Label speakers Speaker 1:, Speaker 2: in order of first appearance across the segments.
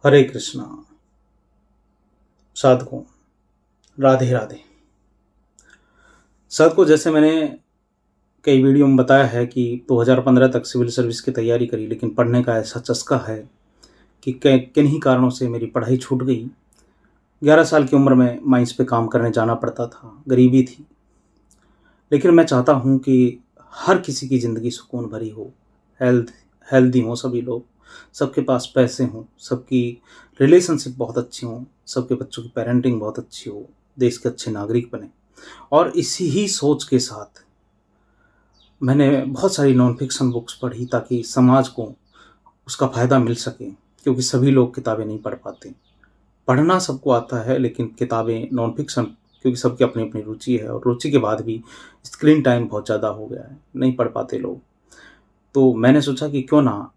Speaker 1: हरे कृष्णा। साधकों, राधे राधे। साधकों, जैसे मैंने कई वीडियो में बताया है कि 2015 तक सिविल सर्विस की तैयारी करी, लेकिन पढ़ने का ऐसा चस्का है कि किन्हीं कारणों से मेरी पढ़ाई छूट गई। 11 साल की उम्र में माइंस पे काम करने जाना पड़ता था, गरीबी थी। लेकिन मैं चाहता हूँ कि हर किसी की ज़िंदगी सुकून भरी हो, हेल्दी हों सभी लोग, सबके पास पैसे हों, सबकी रिलेशनशिप बहुत अच्छी हों, सबके बच्चों की पेरेंटिंग बहुत अच्छी हो, देश के अच्छे नागरिक बने। और इसी ही सोच के साथ मैंने बहुत सारी नॉन फिक्शन बुक्स पढ़ी ताकि समाज को उसका फ़ायदा मिल सके, क्योंकि सभी लोग किताबें नहीं पढ़ पाते। पढ़ना सबको आता है, लेकिन किताबें नॉन फिक्शन, क्योंकि सबकी अपनी अपनी रुचि है और रुचि के बाद भी स्क्रीन टाइम बहुत ज़्यादा हो गया है, नहीं पढ़ पाते लोग। तो मैंने सोचा कि क्यों ना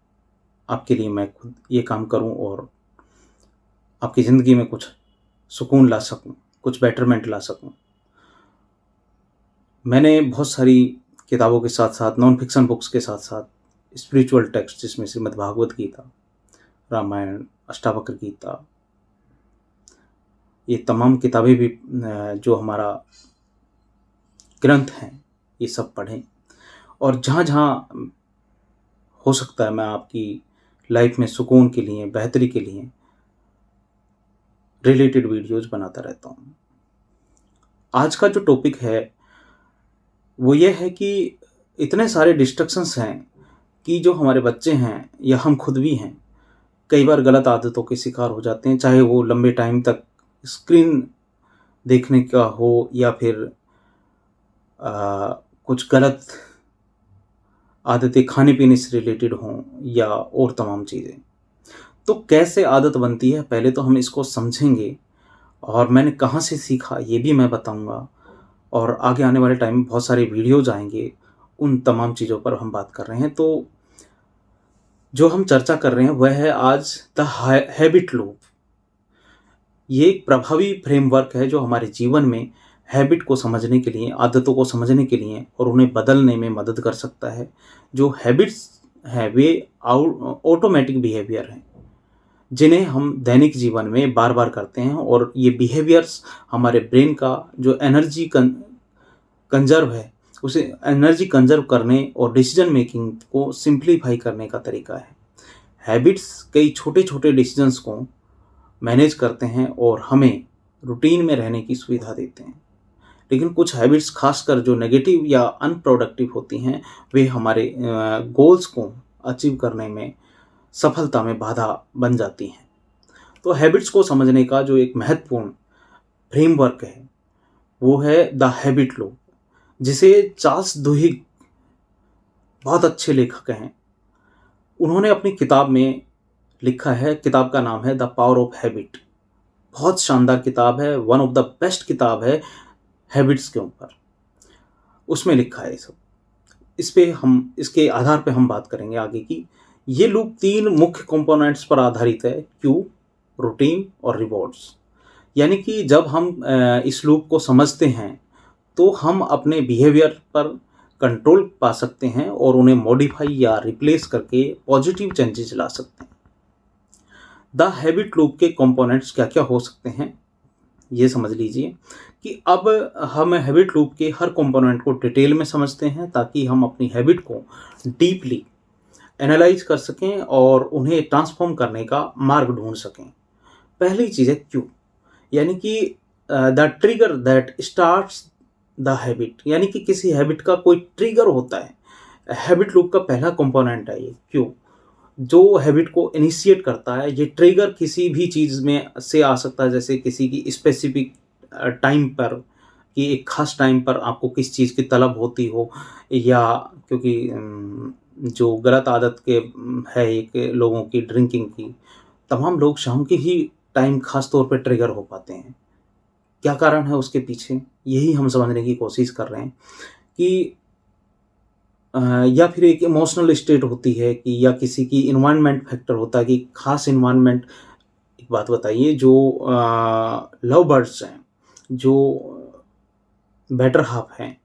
Speaker 1: आपके लिए मैं खुद ये काम करूं और आपकी ज़िंदगी में कुछ सुकून ला सकूं, कुछ बेटरमेंट ला सकूं। मैंने बहुत सारी किताबों के साथ साथ, नॉन फिक्शन बुक्स के साथ साथ स्पिरिचुअल टेक्स्ट, जिसमें श्रीमद् भागवत गीता, रामायण, अष्टावक्र गीता, ये तमाम किताबें भी जो हमारा ग्रंथ हैं, ये सब पढ़ें। और जहाँ जहाँ हो सकता है मैं आपकी लाइफ में सुकून के लिए, बेहतरी के लिए रिलेटेड वीडियोज़ बनाता रहता हूँ। आज का जो टॉपिक है वो ये है कि इतने सारे डिस्ट्रक्शंस हैं कि जो हमारे बच्चे हैं या हम खुद भी हैं, कई बार गलत आदतों के शिकार हो जाते हैं, चाहे वो लंबे टाइम तक स्क्रीन देखने का हो या फिर कुछ गलत आदतें खाने पीने से रिलेटेड हों या और तमाम चीज़ें। तो कैसे आदत बनती है, पहले तो हम इसको समझेंगे, और मैंने कहाँ से सीखा ये भी मैं बताऊंगा। और आगे आने वाले टाइम में बहुत सारे वीडियोज आएंगे, उन तमाम चीज़ों पर हम बात कर रहे हैं। तो जो हम चर्चा कर रहे हैं वह है आज द हैबिट लूप। ये एक प्रभावी फ्रेमवर्क है जो हमारे जीवन में हैबिट को समझने के लिए, आदतों को समझने के लिए और उन्हें बदलने में मदद कर सकता है। जो हैबिट्स हैं वे ऑटोमेटिक बिहेवियर हैं, जिन्हें हम दैनिक जीवन में बार बार करते हैं, और ये बिहेवियर्स हमारे ब्रेन का जो एनर्जी कंजर्व है, उसे एनर्जी कंजर्व करने और डिसीजन मेकिंग को सिंप्लीफाई करने का तरीका है। हैबिट्स कई छोटे छोटे डिसीजंस को मैनेज करते हैं और हमें रूटीन में रहने की सुविधा देते हैं। लेकिन कुछ हैबिट्स, खासकर जो नेगेटिव या अनप्रोडक्टिव होती हैं, वे हमारे गोल्स को अचीव करने में, सफलता में बाधा बन जाती हैं। तो हैबिट्स को समझने का जो एक महत्वपूर्ण फ्रेमवर्क है वो है द हैबिट लूप, जिसे चार्ल्स दुहिग, बहुत अच्छे लेखक हैं, उन्होंने अपनी किताब में लिखा है। किताब का नाम है द पावर ऑफ हैबिट। बहुत शानदार किताब है, वन ऑफ द बेस्ट किताब है हैबिट्स के ऊपर। उसमें लिखा है सब। इस पे हम, इसके आधार पे हम बात करेंगे आगे की। ये लूप 3 मुख्य कंपोनेंट्स पर आधारित है: क्यू, रूटीन और रिवॉर्ड्स। यानी कि जब हम इस लूप को समझते हैं तो हम अपने बिहेवियर पर कंट्रोल पा सकते हैं और उन्हें मॉडिफाई या रिप्लेस करके पॉजिटिव चेंजेस ला सकते हैं। द हैबिट लूप के कंपोनेंट्स क्या क्या हो सकते हैं ये समझ लीजिए। कि अब हम हैबिट लूप के हर कंपोनेंट को डिटेल में समझते हैं, ताकि हम अपनी हैबिट को डीपली एनालाइज कर सकें और उन्हें ट्रांसफॉर्म करने का मार्ग ढूंढ सकें। पहली चीज़ है क्यू, यानी कि the trigger that starts the habit. यानी कि किसी हैबिट का कोई ट्रिगर होता है। हैबिट लूप का पहला कंपोनेंट है ये क्यू, जो हैबिट को इनिशिएट करता है। ये ट्रिगर किसी भी चीज़ में से आ सकता है, जैसे किसी की स्पेसिफिक टाइम पर, कि एक खास टाइम पर आपको किस चीज़ की तलब होती हो, या क्योंकि जो गलत आदत के है एक लोगों की, ड्रिंकिंग की, तमाम लोग शाम के ही टाइम खास तौर पे ट्रिगर हो पाते हैं। क्या कारण है उसके पीछे, यही हम समझने की कोशिश कर रहे हैं। कि या फिर एक इमोशनल स्टेट होती है, कि या किसी की इन्वायरमेंट फैक्टर होता है, कि खास इन्वायरमेंट। एक बात बताइए, जो लव बर्ड्स हैं, जो बेटर हाफ हैं,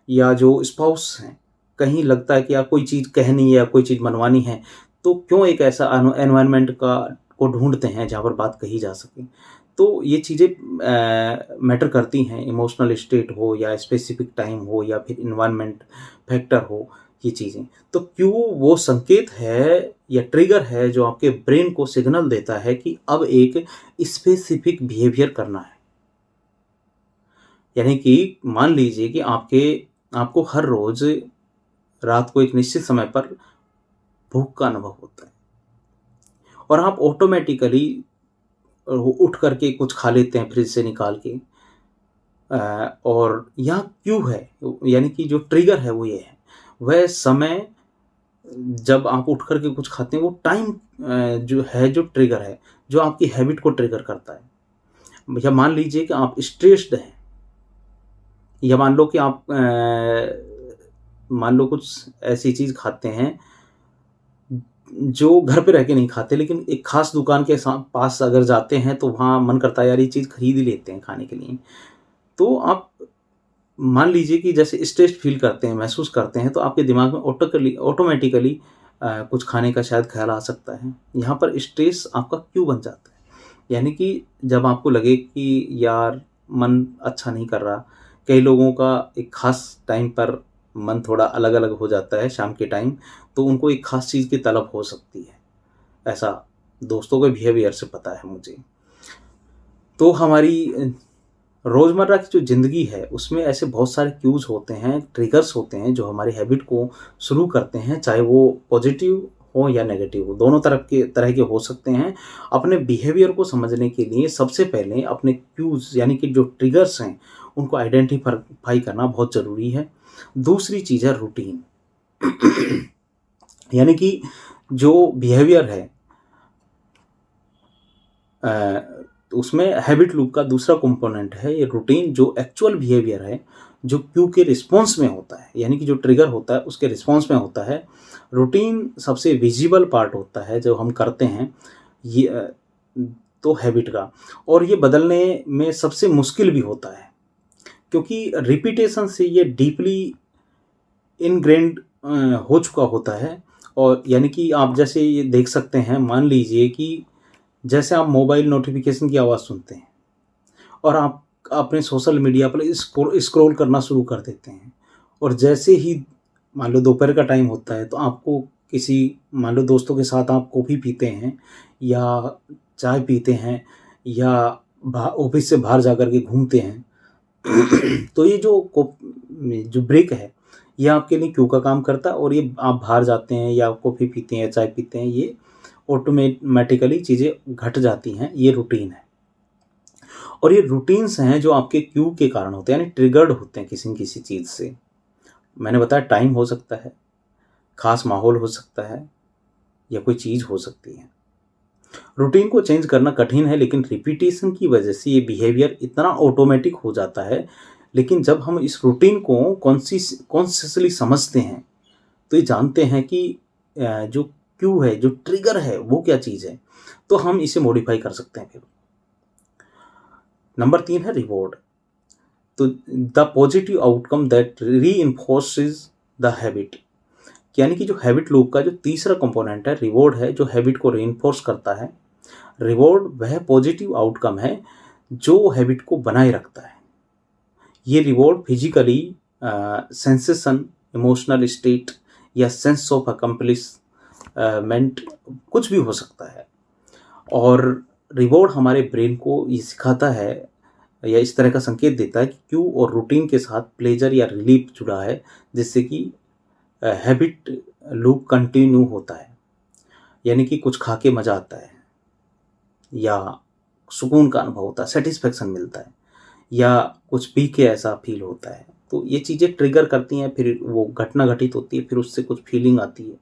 Speaker 1: या जो स्पाउस हैं, कहीं लगता है कि यार कोई चीज़ कहनी है या कोई चीज़ मनवानी है, तो क्यों एक ऐसा एनवायरनमेंट का को ढूँढते हैं जहाँ पर बात कही जा सके। तो ये चीज़ें मैटर करती हैं, इमोशनल स्टेट हो या स्पेसिफिक टाइम हो या फिर एनवायरनमेंट फैक्टर हो, ये चीज़ें। तो क्यों वो संकेत है या ट्रिगर है जो आपके ब्रेन को सिग्नल देता है कि अब एक स्पेसिफिक बिहेवियर करना है। यानी कि मान लीजिए कि आपको हर रोज़ रात को एक निश्चित समय पर भूख का अनुभव होता है और आप ऑटोमैटिकली उठ करके कुछ खा लेते हैं फ्रिज से निकाल के। और यहाँ क्यों है, यानी कि जो ट्रिगर है वो ये है, वह समय जब आप उठ कर के कुछ खाते हैं वो टाइम जो है, जो ट्रिगर है, जो आपकी हैबिट को ट्रिगर करता है। या मान लीजिए कि आप स्ट्रेस्ड हैं, या मान लो कि आप मान लो कुछ ऐसी चीज़ खाते हैं जो घर पे रह के नहीं खाते, लेकिन एक ख़ास दुकान के पास अगर जाते हैं तो वहाँ मन करता है यार ये चीज़ खरीद ही लेते हैं खाने के लिए। तो आप मान लीजिए कि जैसे स्ट्रेस्ड फ़ील करते हैं, महसूस करते हैं, तो आपके दिमाग में ऑटोमेटिकली कुछ खाने का शायद ख़्याल आ सकता है। यहाँ पर स्ट्रेस आपका क्यों बन जाता है? यानी कि जब आपको लगे कि यार मन अच्छा नहीं कर रहा, कई लोगों का एक ख़ास टाइम पर मन थोड़ा अलग-अलग हो जाता है शाम के टाइम, तो उनको एक ख़ास चीज़ की तलब हो सकती है। ऐसा दोस्तों के बिहेवियर से पता है मुझे। तो हमारी रोज़मर्रा की जो ज़िंदगी है, उसमें ऐसे बहुत सारे क्यूज़ होते हैं, ट्रिगर्स होते हैं, जो हमारी हैबिट को शुरू करते हैं, चाहे वो पॉज़िटिव हो या नेगेटिव हो, दोनों तरह के हो सकते हैं। अपने बिहेवियर को समझने के लिए सबसे पहले अपने क्यूज़ यानी कि जो ट्रिगर्स हैं, उनको आइडेंटिफ़ाई करना बहुत ज़रूरी है। दूसरी चीज़ है रूटीन। यानी कि जो बिहेवियर है उसमें हैबिट लूप का दूसरा कंपोनेंट है ये रूटीन, जो एक्चुअल बिहेवियर है, जो क्यू के रिस्पॉन्स में होता है, यानी कि जो ट्रिगर होता है उसके रिस्पॉन्स में होता है। रूटीन सबसे विजिबल पार्ट होता है जो हम करते हैं ये तो हैबिट का, और ये बदलने में सबसे मुश्किल भी होता है, क्योंकि रिपीटेशन से ये डीपली इनग्रेन्ड हो चुका होता है। और यानी कि आप जैसे ये देख सकते हैं, मान लीजिए कि जैसे आप मोबाइल नोटिफिकेशन की आवाज़ सुनते हैं और आप अपने सोशल मीडिया पर स्क्रॉल करना शुरू कर देते हैं, और जैसे ही मान लो दोपहर का टाइम होता है तो आपको किसी, मान लो दोस्तों के साथ आप कॉफ़ी पीते हैं या चाय पीते हैं या ऑफिस से बाहर जा कर के घूमते हैं, तो ये जो ब्रेक है, ये आपके लिए क्यों का काम करता है, और ये आप बाहर जाते हैं या कॉफ़ी पीते हैं या चाय पीते हैं, ये ऑटोमेटिकली चीज़ें घट जाती हैं। ये रूटीन है, और ये रूटीन्स हैं जो आपके क्यू के कारण होते हैं, यानी ट्रिगर्ड होते हैं किसी न किसी चीज़ से। मैंने बताया टाइम हो सकता है, ख़ास माहौल हो सकता है, या कोई चीज़ हो सकती है। रूटीन को चेंज करना कठिन है, लेकिन रिपीटेशन की वजह से ये बिहेवियर इतना ऑटोमेटिक हो जाता है। लेकिन जब हम इस रूटीन को कॉन्शियसली समझते हैं, तो ये जानते हैं कि जो क्यू है, जो ट्रिगर है, वो क्या चीज़ है, तो हम इसे मॉडिफाई कर सकते हैं फिर। नंबर 3 है रिवॉर्ड। तो the positive outcome that reinforces the habit, यानी कि जो हैबिट लूप का जो तीसरा कंपोनेंट है, रिवॉर्ड है, जो हैबिट को रीइंफोर्स करता है। रिवॉर्ड वह पॉजिटिव आउटकम है जो हैबिट को बनाए रखता है। ये reward physically sensation, emotional state या सेंस ऑफ अकम्प्लिशमेंट कुछ भी हो सकता है। और रिवॉर्ड हमारे ब्रेन को ये सिखाता है या इस तरह का संकेत देता है कि क्यू और रूटीन के साथ प्लेजर या रिलीफ जुड़ा है, जिससे कि हैबिट लूप कंटिन्यू होता है। यानी कि कुछ खा के मज़ा आता है, या सुकून का अनुभव होता है, सेटिस्फेक्शन मिलता है, या कुछ पी के ऐसा फील होता है। तो ये चीज़ें ट्रिगर करती हैं, फिर वो घटना घटित होती है, फिर उससे कुछ फीलिंग आती है।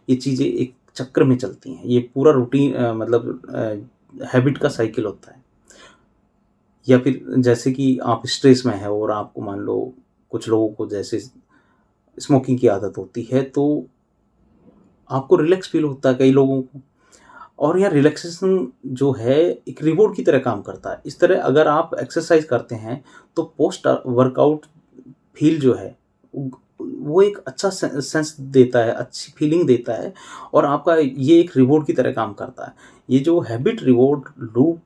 Speaker 1: ये चीज़ें एक चक्र में चलती हैं। ये पूरा रूटीन मतलब हैबिट का साइकिल होता है। या फिर जैसे कि आप स्ट्रेस में हैं और आपको मान लो, कुछ लोगों को जैसे स्मोकिंग की आदत होती है, तो आपको रिलैक्स फील होता है कई लोगों को, और यह रिलैक्सेशन जो है एक रिवॉर्ड की तरह काम करता है। इस तरह अगर आप एक्सरसाइज करते हैं तो पोस्ट वर्कआउट फील जो है वो एक अच्छा सेंस देता है, अच्छी फीलिंग देता है, और आपका ये एक रिवॉर्ड की तरह काम करता है। ये जो हैबिट रिवॉर्ड लूप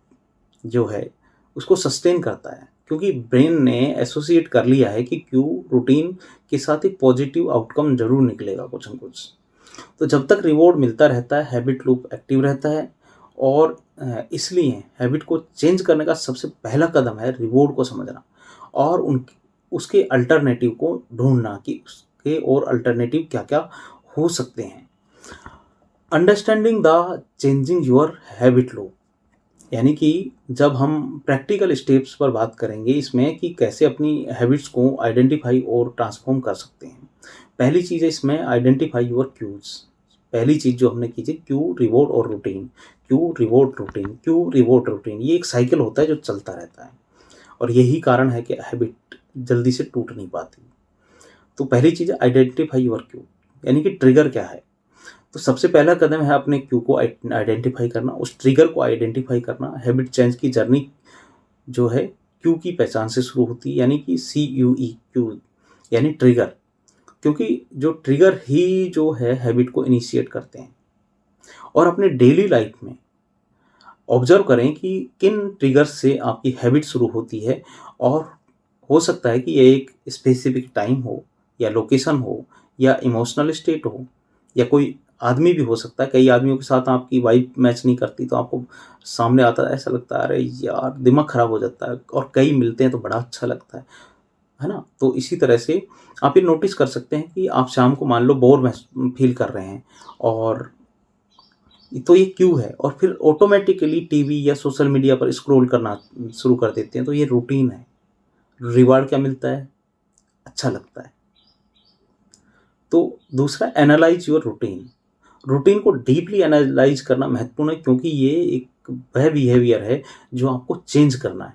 Speaker 1: जो है उसको सस्टेन करता है, क्योंकि ब्रेन ने एसोसिएट कर लिया है कि क्यू रूटीन के साथ एक पॉजिटिव आउटकम जरूर निकलेगा कुछ न कुछ। तो जब तक रिवॉर्ड मिलता रहता है हैबिट लूप एक्टिव रहता है। और इसलिए हैबिट को चेंज करने का सबसे पहला कदम है रिवॉर्ड को समझना और उन उसके अल्टरनेटिव को ढूंढना कि उसके और अल्टरनेटिव क्या क्या हो सकते हैं। Understanding the changing your habit loop, यानी कि जब हम प्रैक्टिकल स्टेप्स पर बात करेंगे इसमें कि कैसे अपनी हैबिट्स को आइडेंटिफाई और ट्रांसफॉर्म कर सकते हैं। पहली चीज़ है इसमें आइडेंटिफाई योर क्यूज। पहली चीज़ जो हमने की थी क्यू रिवॉर्ड और routine, Q reward routine, Q reward routine, ये एक साइकिल होता है जो चलता रहता है और यही कारण है कि हैबिट जल्दी से टूट नहीं पाती। तो पहली चीज़ है आइडेंटिफाई योर क्यू, यानी कि ट्रिगर क्या है। तो सबसे पहला कदम है अपने क्यू को आइडेंटिफाई करना, उस ट्रिगर को आइडेंटिफाई करना। हैबिट चेंज की जर्नी जो है क्यू की पहचान से शुरू होती है, यानी कि CUE क्यू, यानी ट्रिगर, क्योंकि जो ट्रिगर ही जो है हैबिट को इनिशिएट करते हैं। और अपने डेली लाइफ में ऑब्जर्व करें कि किन ट्रिगर्स से आपकी हैबिट शुरू होती है और हो सकता है कि ये एक स्पेसिफिक टाइम हो या लोकेशन हो या इमोशनल स्टेट हो या कोई आदमी भी हो सकता है। कई आदमियों के साथ आपकी वाइब मैच नहीं करती तो आपको सामने आता है, ऐसा लगता है अरे यार दिमाग खराब हो जाता है, और कई मिलते हैं तो बड़ा अच्छा लगता है ना। तो इसी तरह से आप ये नोटिस कर सकते हैं कि आप शाम को मान लो बोर फील कर रहे हैं और तो ये क्यू है, और फिर ऑटोमेटिकली टीवी या सोशल मीडिया पर स्क्रॉल करना शुरू कर देते हैं, तो ये रूटीन है। रिवार्ड क्या मिलता है? अच्छा लगता है। तो दूसरा एनालाइज योर रूटीन। रूटीन को डीपली एनालाइज करना महत्वपूर्ण है, क्योंकि ये एक वह बिहेवियर है जो आपको चेंज करना है।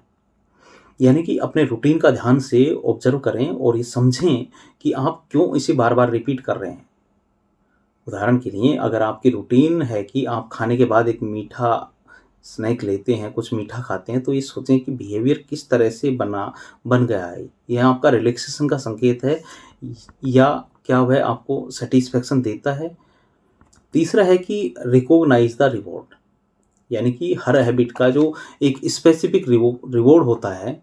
Speaker 1: यानी कि अपने रूटीन का ध्यान से ऑब्जर्व करें और ये समझें कि आप क्यों इसे बार बार रिपीट कर रहे हैं। उदाहरण के लिए अगर आपकी रूटीन है कि आप खाने के बाद एक मीठा स्नैक लेते हैं, कुछ मीठा खाते हैं, तो ये सोचें कि बिहेवियर किस तरह से बन गया है। यह आपका रिलैक्सेशन का संकेत है या क्या वह आपको सेटिस्फैक्शन देता है। तीसरा है कि रिकॉग्नाइज द रिवॉर्ड, यानी कि हर हैबिट का जो एक स्पेसिफिक रिवॉर्ड होता है,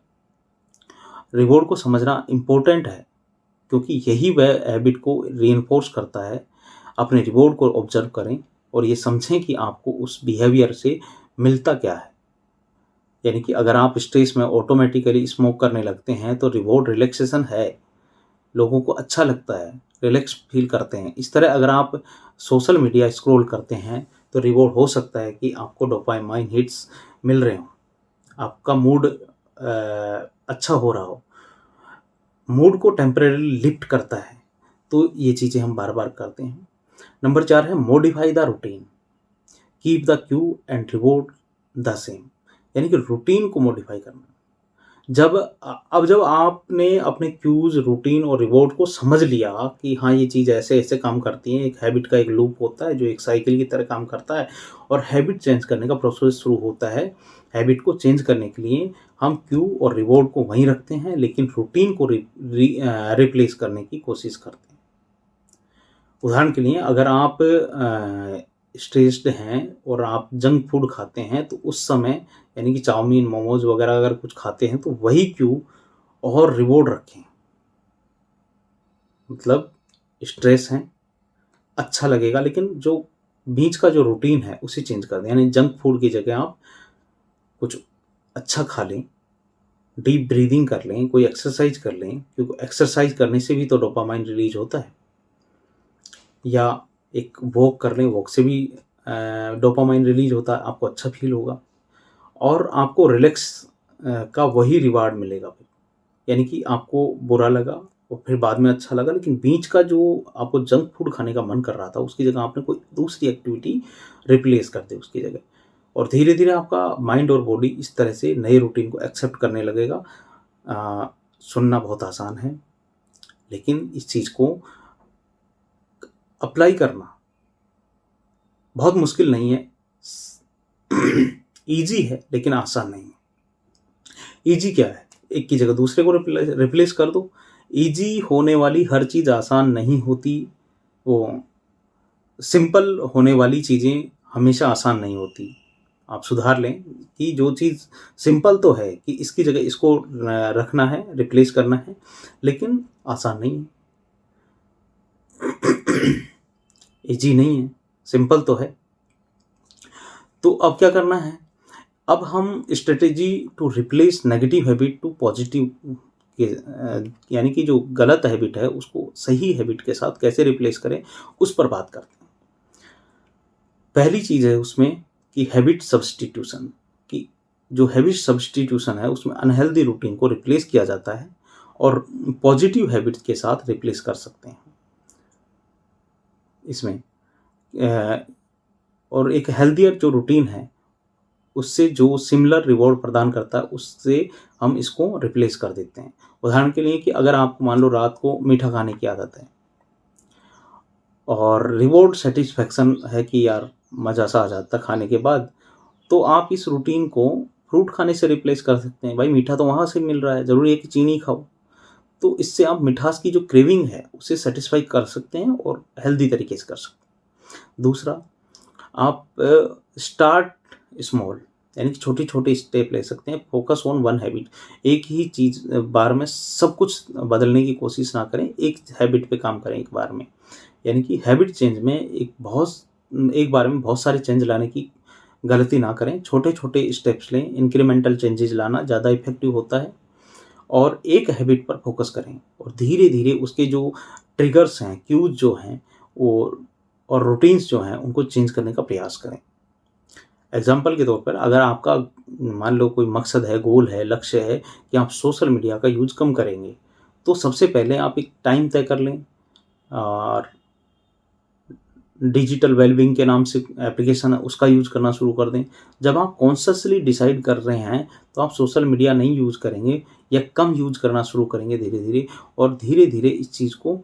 Speaker 1: रिवॉर्ड को समझना इम्पोर्टेंट है, क्योंकि यही वह हैबिट को रीइंफोर्स करता है। अपने रिवॉर्ड को ऑब्जर्व करें और ये समझें कि आपको उस बिहेवियर से मिलता क्या है। यानी कि अगर आप स्ट्रेस में ऑटोमेटिकली स्मोक करने लगते हैं तो रिवॉर्ड रिलैक्सेशन है, लोगों को अच्छा लगता है, रिलैक्स फील करते हैं। इस तरह अगर आप सोशल मीडिया स्क्रॉल करते हैं तो रिवॉर्ड हो सकता है कि आपको डोपामाइन हिट्स मिल रहे हों, आपका मूड अच्छा हो रहा हो, मूड को टेम्परेरी लिफ्ट करता है। तो ये चीज़ें हम बार बार करते हैं। नंबर 4 है modify the routine, keep the Q and reward the same, यानी कि रूटीन को मॉडिफाई करना। अब जब आपने अपने क्यूज, रूटीन और रिवॉर्ड को समझ लिया कि हाँ ये चीज़ ऐसे ऐसे काम करती है, एक हैबिट का एक लूप होता है जो एक साइकिल की तरह काम करता है और हैबिट चेंज करने का प्रोसेस शुरू होता है। हैबिट को चेंज करने के लिए हम क्यू और रिवॉर्ड को वहीं रखते हैं, लेकिन रूटीन को रिप्लेस करने की कोशिश करते हैं। उदाहरण के लिए अगर आप स्ट्रेस्ड हैं और आप जंक फूड खाते हैं तो उस समय, यानी कि चाउमीन, मोमोज वगैरह अगर कुछ खाते हैं तो वही क्यू और रिवॉर्ड रखें। मतलब स्ट्रेस है, अच्छा लगेगा, लेकिन जो बीच का जो रूटीन है उसे चेंज कर दें। यानी जंक फूड की जगह आप कुछ अच्छा खा लें, डीप ब्रीदिंग कर लें, कोई एक्सरसाइज कर लें, क्योंकि एक्सरसाइज करने से भी तो डोपामाइन रिलीज होता है। या एक वॉक कर लें, वॉक से भी डोपामाइन रिलीज होता है, आपको अच्छा फील होगा और आपको रिलैक्स का वही रिवार्ड मिलेगा फिर। यानी कि आपको बुरा लगा और फिर बाद में अच्छा लगा, लेकिन बीच का जो आपको जंक फूड खाने का मन कर रहा था उसकी जगह आपने कोई दूसरी एक्टिविटी रिप्लेस कर दी उसकी जगह, और धीरे धीरे आपका माइंड और बॉडी इस तरह से नए रूटीन को एक्सेप्ट करने लगेगा। सुनना बहुत आसान है, लेकिन इस चीज़ को अप्लाई करना बहुत मुश्किल नहीं है। ईजी है लेकिन आसान नहीं है। ईजी क्या है? एक की जगह दूसरे को रिप्लेस कर दो। ईजी होने वाली हर चीज़ आसान नहीं होती, वो सिंपल होने वाली चीज़ें हमेशा आसान नहीं होती। आप सुधार लें कि जो चीज़ सिंपल तो है कि इसकी जगह इसको रखना है, रिप्लेस करना है, लेकिन आसान नहीं है। ईज़ी नहीं है, सिंपल तो है। तो अब क्या करना है? अब हम strategy to replace negative habit to positive के यानी कि जो गलत हैबिट है उसको सही हैबिट के साथ कैसे रिप्लेस करें, उस पर बात करते हैं। पहली चीज़ है उसमें कि हैबिट सब्स्टिट्यूशन, कि जो हैबिट सब्स्टिट्यूशन है उसमें अनहेल्दी रूटीन को रिप्लेस किया जाता है और पॉजिटिव हैबिट्स के साथ रिप्लेस कर सकते हैं इसमें। और एक हेल्दियर जो रूटीन है उससे जो सिमिलर रिवॉर्ड प्रदान करता है उससे हम इसको रिप्लेस कर देते हैं। उदाहरण के लिए कि अगर आपको मान लो रात को मीठा खाने की आदत है और रिवॉर्ड सेटिस्फैक्शन है कि यार मज़ा सा आ जाता है खाने के बाद, तो आप इस रूटीन को फ्रूट खाने से रिप्लेस कर सकते हैं। भाई मीठा तो वहाँ से मिल रहा है, ज़रूरी है कि चीनी खाओ। तो इससे आप मिठास की जो क्रेविंग है उसे सेटिस्फाई कर सकते हैं और हेल्दी तरीके से कर सकते हैं। दूसरा, आप स्टार्ट स्मॉल, यानी कि छोटे-छोटे स्टेप ले सकते हैं। फोकस ऑन वन हैबिट, एक ही चीज़ बार में सब कुछ बदलने की कोशिश ना करें, एक हैबिट पे काम करें एक बार में। यानी कि हैबिट चेंज में एक बार में बहुत सारे चेंज लाने की गलती ना करें। छोटे-छोटे स्टेप्स लें, इंक्रीमेंटल चेंजेज़ लाना ज़्यादा इफ़ेक्टिव होता है और एक हैबिट पर फोकस करें और धीरे-धीरे उसके जो ट्रिगर्स हैं, क्यूज़ जो हैं वो और रूटीन्स जो हैं उनको चेंज करने का प्रयास करें। एग्ज़ाम्पल के तौर पर अगर आपका मान लो कोई मकसद है, गोल है, लक्ष्य है कि आप सोशल मीडिया का यूज़ कम करेंगे, तो सबसे पहले आप एक टाइम तय कर लें और डिजिटल वेलबींग के नाम से एप्लीकेशन है उसका यूज़ करना शुरू कर दें। जब आप कॉन्शियसली डिसाइड कर रहे हैं तो आप सोशल मीडिया नहीं यूज़ करेंगे या कम यूज़ करना शुरू करेंगे धीरे-धीरे, और धीरे-धीरे इस चीज़ को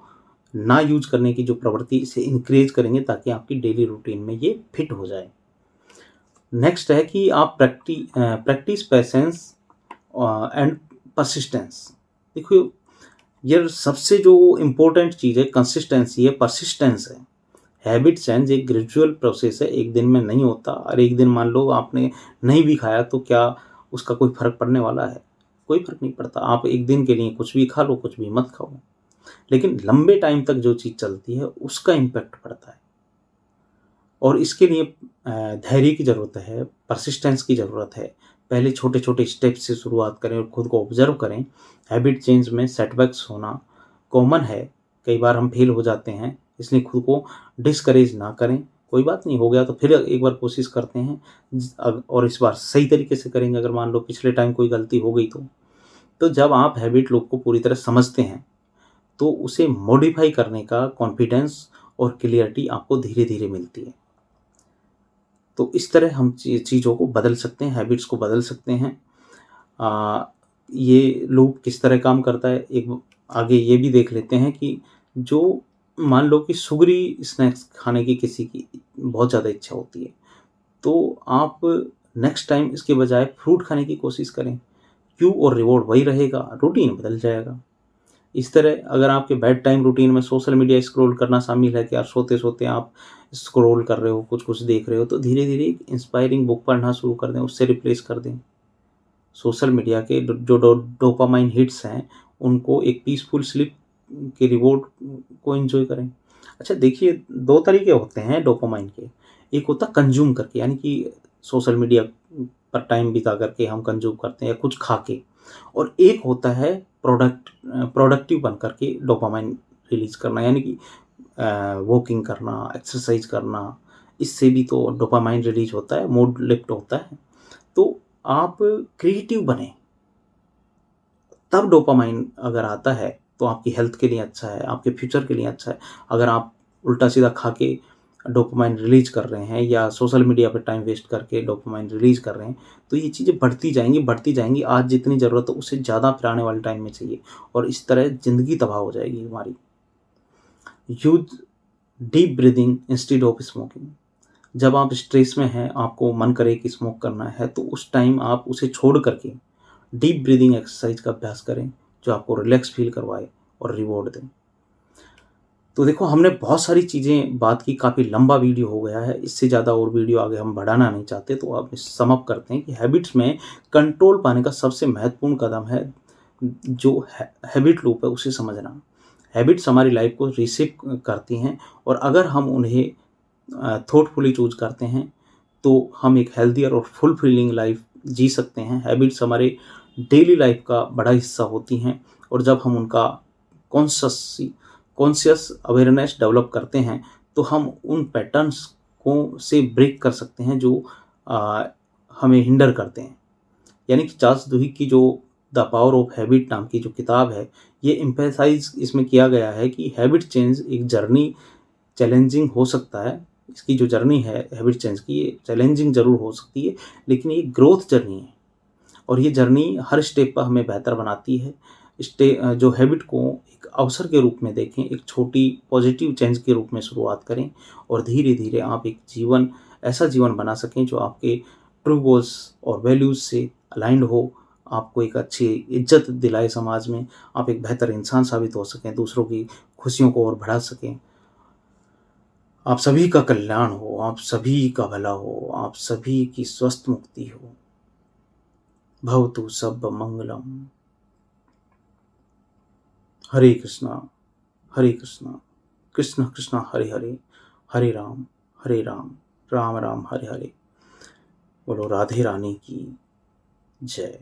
Speaker 1: ना यूज़ करने की जो प्रवृत्ति इसे इनक्रेज करेंगे ताकि आपकी डेली रूटीन में ये फिट हो जाए। नेक्स्ट है कि आप प्रैक्टिस पेशेंस एंड परसिस्टेंस। देखिए, ये सबसे जो इम्पोर्टेंट चीज़ है कंसिस्टेंसी है, परसिस्टेंस है। हैबिट चेंज एक ग्रेजुअल प्रोसेस है, एक दिन में नहीं होता और एक दिन मान लो आपने नहीं भी खाया तो क्या उसका कोई फ़र्क पड़ने वाला है? कोई फ़र्क नहीं पड़ता। आप एक दिन के लिए कुछ भी खा लो, कुछ भी मत खाओ। लेकिन लंबे टाइम तक जो चीज़ चलती है उसका इम्पैक्ट पड़ता है और इसके लिए धैर्य की ज़रूरत है, परसिस्टेंस की ज़रूरत है। पहले छोटे-छोटे स्टेप से शुरुआत करें और खुद को ऑब्ज़र्व करें। हैबिट चेंज में सेटबैक्स होना कॉमन है, कई बार हम फेल हो जाते हैं, इसलिए खुद को डिस्करेज ना करें। कोई बात नहीं, हो गया तो फिर एक बार कोशिश करते हैं और इस बार सही तरीके से करेंगे अगर मान लो पिछले टाइम कोई गलती हो गई तो। तो जब आप हैबिट लूप को पूरी तरह समझते हैं, तो उसे मॉडिफ़ाई करने का कॉन्फिडेंस और क्लैरिटी आपको धीरे-धीरे मिलती है। तो इस तरह हम चीज़ों को बदल सकते हैं, हैबिट्स को बदल सकते हैं। अ, ये लूप किस तरह काम करता है, एक आगे ये भी देख लेते हैं कि जो मान लो कि सुगरी स्नैक्स खाने की किसी की बहुत ज़्यादा इच्छा होती है, तो आप नेक्स्ट टाइम इसके बजाय फ्रूट खाने की कोशिश करें। क्यू और रिवॉर्ड वही रहेगा, रूटीन बदल जाएगा। इस तरह अगर आपके बेड टाइम रूटीन में सोशल मीडिया स्क्रॉल करना शामिल है कि आप सोते-सोते आप स्क्रॉल कर रहे हो, कुछ-कुछ देख रहे हो, तो धीरे-धीरे एक इंस्पायरिंग बुक पढ़ना शुरू कर दें, उससे रिप्लेस कर दें। सोशल मीडिया के जो डोपामाइन हिट्स हैं, उनको एक पीसफुल स्लीप के रिवॉर्ड को एन्जॉय करें। अच्छा देखिए, 2 तरीके होते हैं डोपामाइन के। एक होता है कंज़्यूम करके, यानी कि सोशल मीडिया पर टाइम बिता करके हम कंज़्यूम करते हैं या कुछ खा के, और एक होता है प्रोडक्टिव बन कर के डोपामाइन रिलीज़ करना, यानी कि वॉकिंग करना, एक्सरसाइज़ करना, इससे भी तो डोपामाइन रिलीज़ होता है, मूड लिफ्ट होता है। तो आप क्रिएटिव बनें, तब डोपामाइन अगर आता है, तो आपकी हेल्थ के लिए अच्छा है, आपके फ्यूचर के लिए अच्छा है। अगर आप उल्टा-सीधा खा के डोपामाइन रिलीज़ कर रहे हैं या सोशल मीडिया पे टाइम वेस्ट करके डोपामाइन रिलीज़ कर रहे हैं, तो ये चीज़ें बढ़ती जाएँगी, बढ़ती जाएँगी। आज जितनी ज़रूरत है, उससे ज़्यादा फिर आने वाले टाइम में चाहिए और इस तरह ज़िंदगी तबाह हो जाएगी हमारी। Use deep breathing instead of smoking. जब आप स्ट्रेस में हैं, आपको मन करे कि स्मोक करना है, तो उस टाइम आप उसे छोड़ करके डीप ब्रीदिंग एक्सरसाइज का अभ्यास करें, जो आपको रिलैक्स फ़ील करवाए और रिवॉर्ड दें। तो देखो हमने बहुत सारी चीज़ें बात की, काफ़ी लंबा वीडियो हो गया है, इससे ज़्यादा और वीडियो आगे हम बढ़ाना नहीं चाहते, तो अब सम अप करते हैं कि हैबिट्स में कंट्रोल पाने का सबसे महत्वपूर्ण कदम है जो हैबिट लूप है उसे समझना। हैबिट्स हमारी लाइफ को रीशेप करती हैं और अगर हम उन्हें थॉटफुली चूज़ करते हैं, तो हम एक हेल्थियर और फुलफिलिंग लाइफ जी सकते हैं। हैबिट्स हमारे डेली लाइफ का बड़ा हिस्सा होती हैं और जब हम उनका कॉन्शसी कॉन्शियस अवेयरनेस डेवलप करते हैं, तो हम उन पैटर्न्स को से ब्रेक कर सकते हैं जो अ, हमें हिंडर करते हैं। यानी कि चार्ल्स दुहिक की जो द पावर ऑफ हैबिट नाम की जो किताब है, ये एम्फसाइज़ इसमें किया गया है कि हैबिट चेंज एक जर्नी चैलेंजिंग हो सकता है। इसकी जो जर्नी है हैबिट चेंज की, ये चैलेंजिंग ज़रूर हो सकती है, लेकिन ये ग्रोथ जर्नी है और ये जर्नी हर स्टेप पर हमें बेहतर बनाती है। जो हैबिट को एक अवसर के रूप में देखें, एक छोटी पॉजिटिव चेंज के रूप में शुरुआत करें और धीरे-धीरे आप एक ऐसा जीवन बना सकें जो आपके ट्रू गोल्स और वैल्यूज़ से अलाइन्ड हो, आपको एक अच्छी इज़्ज़त दिलाए समाज में, आप एक बेहतर इंसान साबित हो सकें, दूसरों की खुशियों को और बढ़ा सकें। आप सभी का कल्याण हो, आप सभी का भला हो, आप सभी की स्वस्थ मुक्ति हो। भवतु सर्वमंगलम्। हरे कृष्णा, हरे कृष्णा, कृष्ण कृष्ण हरे हरे, हरे राम, राम राम हरे हरे। बोलो राधे रानी की जय।